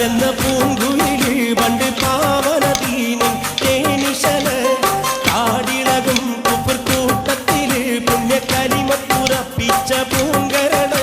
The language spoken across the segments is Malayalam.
എന്ന പൂങ്കുയില് പണ്ട് പാവനദീനിൻ തേനിശല് കാടിളകും കൂട്ടത്തില് പുണ്യക്കലിമത്തുറപ്പിച്ച പൂങ്കരണ്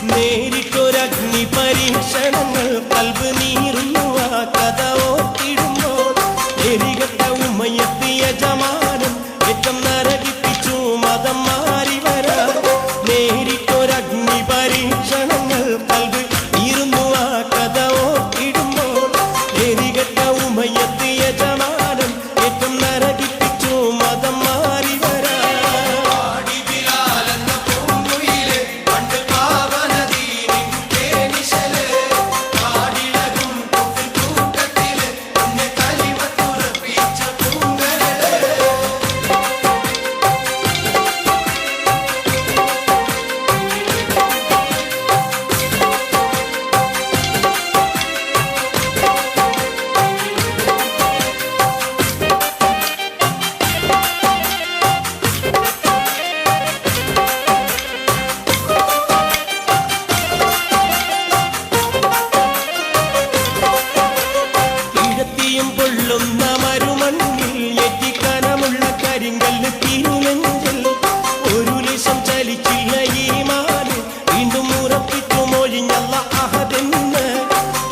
നേരിട്ടൊരഗ്നി പരീക്ഷണങ്ങൾ കൽബ് നീറുന്നു ആ കഥ ഓർത്തിടുമ്പോൾ എരികട്ട ഉമ്മയെത്തിയ ജമാനം ഏറ്റം നരകിപ്പിച്ചു മതം മാറി വരാൻ നേരിട്ടൊരഗ്നി പരീക്ഷണങ്ങൾ കൽബ് നീറുന്നു ആ കഥ ഓർത്തിടുമ്പോൾ എരികട്ട ഉമ്മയെത്തിയ ജമാനം ഏറ്റം നരകിപ്പിച്ചു മതം മാറി വരാൻ പൊള്ളുന്ന മരുമണ്ണിൽ എറ്റിക്കനമുള്ള കരിങ്കല്ല് തിരുനെഞ്ചിൽ ഒരു ലേശം ചലിച്ചില്ല ഈമാൻ വീണ്ടും ഉറപ്പിച്ചു മൊഴിഞ്ഞല്ല അഹദെന്ന്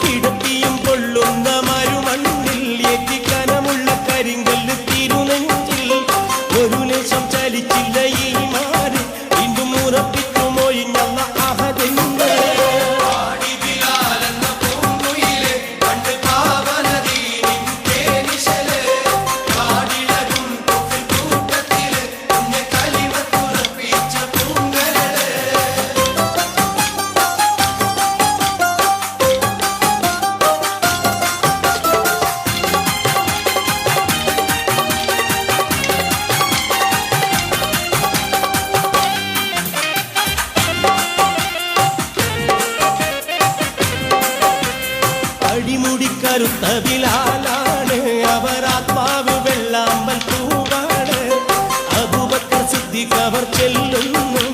കിടത്തിയും പൊള്ളുന്ന മരുമണ്ണിൽ എറ്റിക്കനമുള്ള കരിങ്കല്ല് തിരുനെഞ്ചിൽ ഒരു ലേശം ചലിച്ചില്ല ഈമാൻ വീണ്ടും ഉറപ്പിച്ചു മൊഴിഞ്ഞല്ല അഹദെന്ന് അടിമുടിക്കരുത്ത ബിലാലാണ് അവരാത്മാവ് വെള്ളാമ്പൽ പൂവാണ് അബൂബക്കർ സിദ്ദീഖ് അവർ ചെല്ലുന്നു